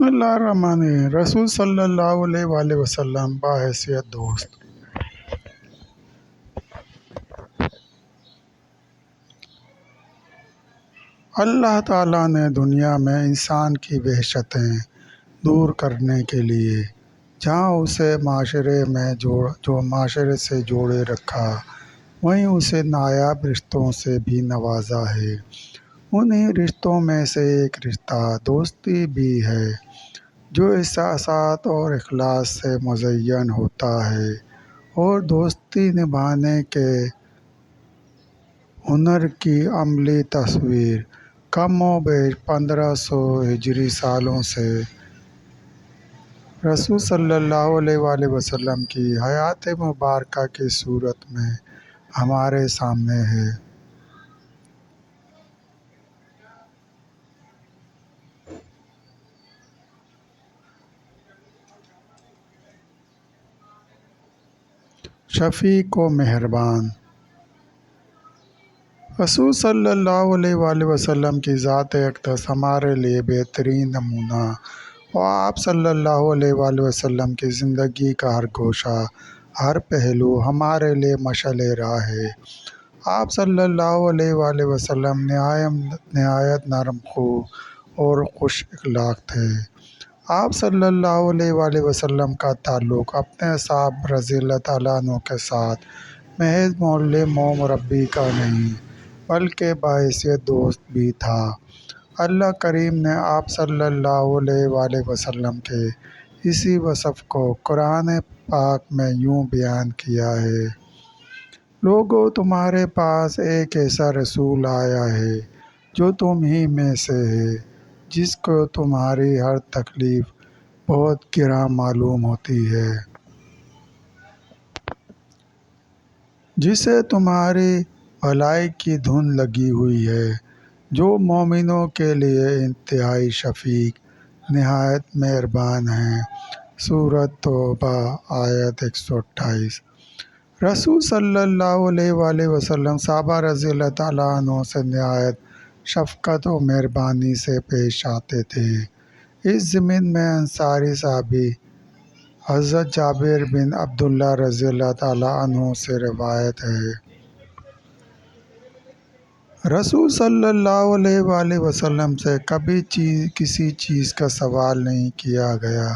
اللہ الرحمن الرحیم۔ رسول صلی اللہ علیہ وآلہ وسلم بحیثیت دوست۔ اللہ تعالیٰ نے دنیا میں انسان کی وحشتیں دور کرنے کے لیے جہاں اسے معاشرے سے جوڑے رکھا، وہیں اسے نایاب رشتوں سے بھی نوازا ہے۔ انہی رشتوں میں سے ایک رشتہ دوستی بھی ہے، جو احساسات اور اخلاص سے مزین ہوتا ہے، اور دوستی نبھانے کے ہنر کی عملی تصویر کم و بیش 1500 ہجری سالوں سے رسول صلی اللہ علیہ وآلہ وسلم کی حیات مبارکہ کی صورت میں ہمارے سامنے ہے۔ شفیق و مہربان۔ رسول صلی اللہ علیہ وآلہ وسلم کی ذات اقدس ہمارے لیے بہترین نمونہ، اور آپ صلی اللہ علیہ وآلہ وسلم کی زندگی کا ہر گوشہ، ہر پہلو ہمارے لیے مشعل راہ ہے۔ آپ صلی اللہ علیہ وآلہ وسلم نہایت نرم خو اور خوش اخلاق تھے۔ آپ صلی اللہ علیہ وآلہ وسلم کا تعلق اپنے اصحاب رضی اللہ تعالیٰ عنہ کے ساتھ محض معلم و مربی کا نہیں، بلکہ بحیثیت دوست بھی تھا۔ اللہ کریم نے آپ صلی اللہ علیہ وآلہ وسلم کے اسی وصف کو قرآن پاک میں یوں بیان کیا ہے: لوگو، تمہارے پاس ایک ایسا رسول آیا ہے جو تم ہی میں سے ہے، جس کو تمہاری ہر تکلیف بہت گراں معلوم ہوتی ہے، جسے تمہاری بھلائی کی دھن لگی ہوئی ہے، جو مومنوں کے لیے انتہائی شفیق، نہایت مہربان ہے۔ سورۃ توبہ آیت 128۔ رسول صلی اللہ علیہ وآلہ وسلم صحابہ رضی اللہ تعالیٰ عنہ سے نہایت شفقت و مہربانی سے پیش آتے تھے۔ اس ضمن میں انصاری صحابی حضرت جابر بن عبداللہ رضی اللہ تعالیٰ عنہ سے روایت ہے: رسول صلی اللہ علیہ وآلہ وسلم سے کبھی کسی چیز کا سوال نہیں کیا گیا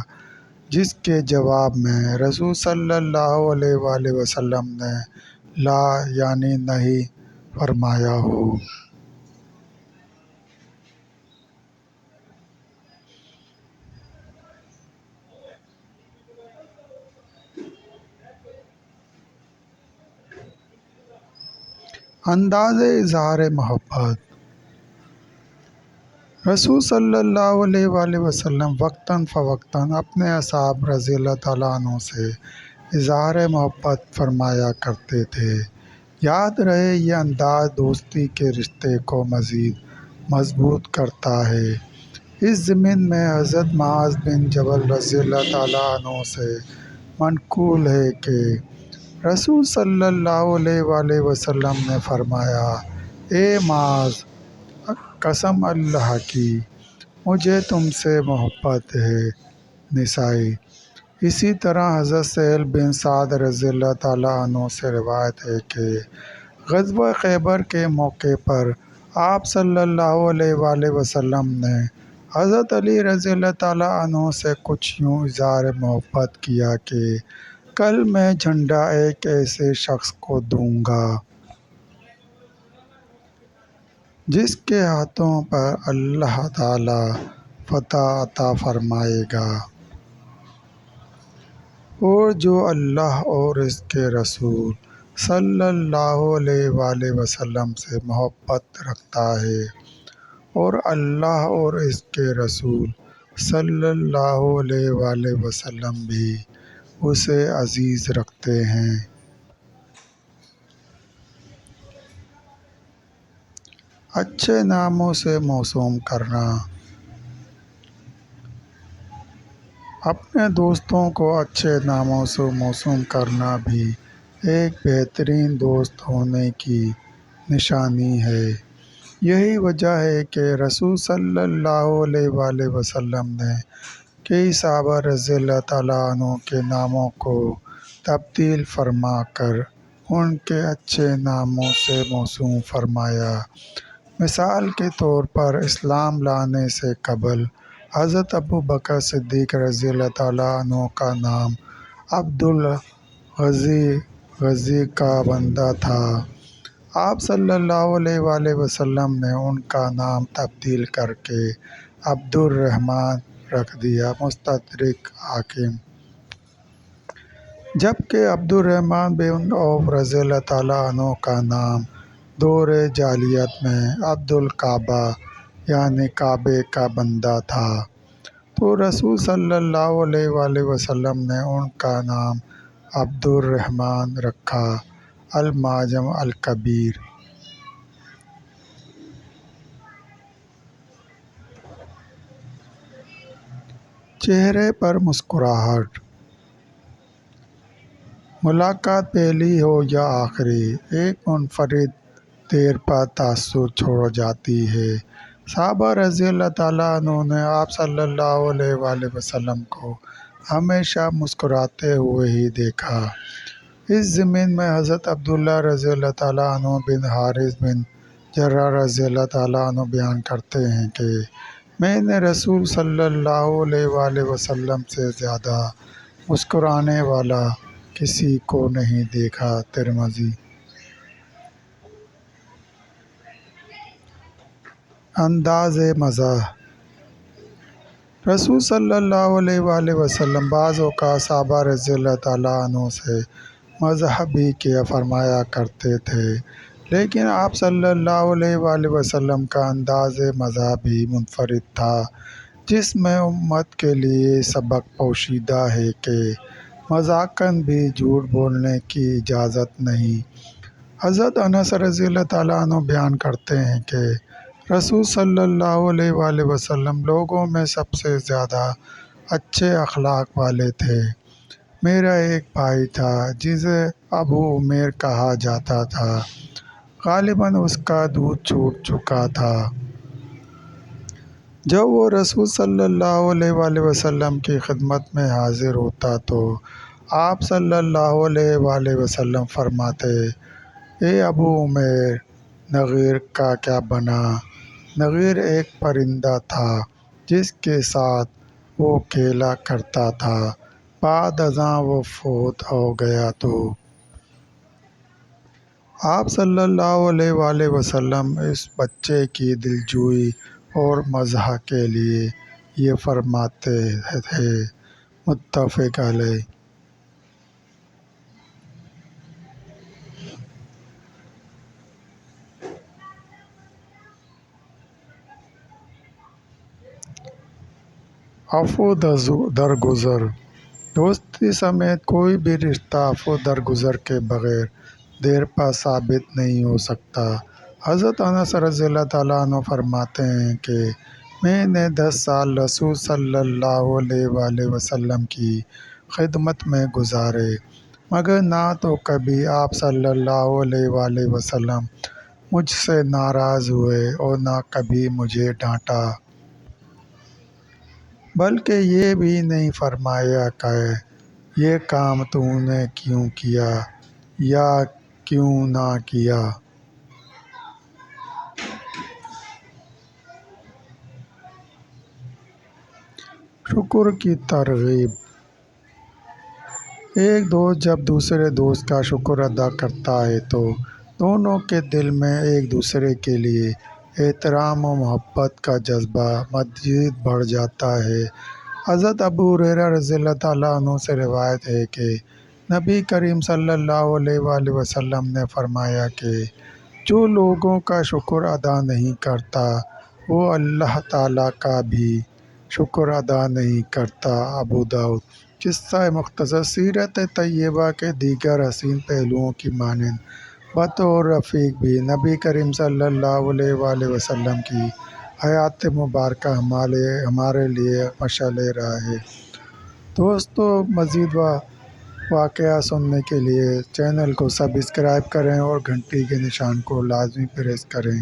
جس کے جواب میں رسول صلی اللہ علیہ وآلہ وسلم نے لا یعنی نہیں فرمایا ہو۔ انداز اظہار محبت۔ رسول صلی اللہ علیہ وآلہ وسلم وقتاً فوقتاً اپنے اصحاب رضی اللہ تعالیٰ عنہ سے اظہار محبت فرمایا کرتے تھے۔ یاد رہے، یہ انداز دوستی کے رشتے کو مزید مضبوط کرتا ہے۔ اس ضمن میں حضرت معاذ بن جبل رضی اللہ تعالیٰ عنہ سے منقول ہے کہ رسول صلی اللہ علیہ وآلہ وسلم نے فرمایا: اے معاذ، قسم اللہ کی، مجھے تم سے محبت ہے۔ نسائی۔ اسی طرح حضرت سہل بن سعد رضی اللہ تعالیٰ عنہ سے روایت ہے کہ غزوہ خیبر کے موقع پر آپ صلی اللہ علیہ وآلہ وسلم نے حضرت علی رضی اللہ تعالیٰ عنہ سے کچھ یوں اظہار محبت کیا کہ کل میں جھنڈا ایک ایسے شخص کو دوں گا جس کے ہاتھوں پر اللہ تعالیٰ فتح عطا فرمائے گا، اور جو اللہ اور اس کے رسول صلی اللہ علیہ وآلہ وسلم سے محبت رکھتا ہے، اور اللہ اور اس کے رسول صلی اللہ علیہ وآلہ وسلم بھی اسے عزیز رکھتے ہیں۔ اچھے ناموں سے موسوم کرنا۔ اپنے دوستوں کو اچھے ناموں سے موسوم کرنا بھی ایک بہترین دوست ہونے کی نشانی ہے۔ یہی وجہ ہے کہ رسول صلی اللہ علیہ وآلہ وسلم نے کئی صحابہ رضی اللہ تعالیٰ عنہ کے ناموں کو تبدیل فرما کر ان کے اچھے ناموں سے موسوم فرمایا۔ مثال کے طور پر اسلام لانے سے قبل حضرت ابو بکر صدیق رضی اللہ تعالیٰ عنہ کا نام عبدالغنی غنی کا بندہ تھا۔ آپ صلی اللہ علیہ وآلہ وسلم نے ان کا نام تبدیل کر کے عبد الرحمن رکھ دیا۔ مستدرک حاکم۔ جبکہ عبد الرحمن بن عوف رضی اللہ تعالیٰ عنہ کا نام دور جاہلیت میں عبد الکعبہ یعنی کعبے کا بندہ تھا، تو رسول صلی اللہ علیہ وآلہ وسلم نے ان کا نام عبد الرحمن رکھا۔ المعجم الکبیر۔ چہرے پر مسکراہٹ۔ ملاقات پہلی ہو یا آخری، ایک منفرد دیر بعد تاثر چھوڑ جاتی ہے۔ صحابہ رضی اللہ تعالیٰ عنہ نے آپ صلی اللہ علیہ وآلہ وسلم کو ہمیشہ مسکراتے ہوئے ہی دیکھا۔ اس ضمن میں حضرت عبداللہ رضی اللہ تعالیٰ عنہ بن حارث بن جرح رضی اللہ تعالیٰ عنہ بیان کرتے ہیں کہ میں نے رسول صلی اللہ علیہ وآلہ وسلم سے زیادہ مسکرانے والا کسی کو نہیں دیکھا۔ ترمذی۔ انداز مزاح۔ رسول صلی اللہ علیہ وآلہ وسلم بعض اوقات صحابہ رضی اللہ تعالیٰ عنہ سے مزاح بھی کیا فرمایا کرتے تھے، لیکن آپ صلی اللہ علیہ وآلہ وسلم کا انداز مزاح بھی منفرد تھا، جس میں امت کے لیے سبق پوشیدہ ہے کہ مذاقاً بھی جھوٹ بولنے کی اجازت نہیں۔ حضرت انس رضی اللہ تعالیٰ عنہ بیان کرتے ہیں کہ رسول صلی اللہ علیہ وآلہ وسلم لوگوں میں سب سے زیادہ اچھے اخلاق والے تھے۔ میرا ایک بھائی تھا جسے ابو عمیر کہا جاتا تھا، غالباً اس کا دودھ چھوٹ چکا تھا۔ جب وہ رسول صلی اللہ علیہ وآلہ وسلم کی خدمت میں حاضر ہوتا تو آپ صلی اللہ علیہ وآلہ وسلم فرماتے، اے ابو عمیر، نغیر کا کیا بنا؟ نغیر ایک پرندہ تھا جس کے ساتھ وہ کھیلا کرتا تھا، بعد ازاں وہ فوت ہو گیا تو آپ صلی اللہ علیہ وآلہ وسلم اس بچے کی دلجوئی اور مزاح کے لیے یہ فرماتے تھے۔ متفق علیہ۔ عفو درگزر۔ دوستی سمیت کوئی بھی رشتہ عفو درگزر کے بغیر دیر پا ثابت نہیں ہو سکتا۔ حضرت انس رضی اللہ تعالیٰ عنہ فرماتے ہیں کہ میں نے 10 سال رسول صلی اللہ علیہ وآلہ وسلم کی خدمت میں گزارے، مگر نہ تو کبھی آپ صلی اللہ علیہ وآلہ وسلم مجھ سے ناراض ہوئے اور نہ کبھی مجھے ڈانٹا، بلکہ یہ بھی نہیں فرمایا کہ یہ کام تو نے کیوں کیا یا کیوں نہ کیا۔ شکر کی ترغیب۔ ایک دوست جب دوسرے دوست کا شکر ادا کرتا ہے تو دونوں کے دل میں ایک دوسرے کے لیے احترام و محبت کا جذبہ مزید بڑھ جاتا ہے۔ حضرت ابو ہریرہ رضی اللہ تعالیٰ عنہ سے روایت ہے کہ نبی کریم صلی اللہ علیہ وآلہ وسلم نے فرمایا کہ جو لوگوں کا شکر ادا نہیں کرتا وہ اللہ تعالیٰ کا بھی شکر ادا نہیں کرتا۔ ابو داؤد۔ قصہ مختصر۔ سیرت طیبہ کے دیگر حسین پہلوؤں کی مانند بطور رفیق بھی نبی کریم صلی اللہ علیہ وآلہ وسلم کی حیات مبارکہ ہمارے لیے مشعل راہ ہے۔ دوستو، مزید واقعہ سننے کے لیے چینل کو سبسکرائب کریں اور گھنٹی کے نشان کو لازمی پریس کریں۔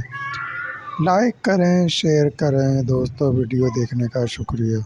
لائک کریں، شیئر کریں دوستوں، ویڈیو دیکھنے کا شکریہ۔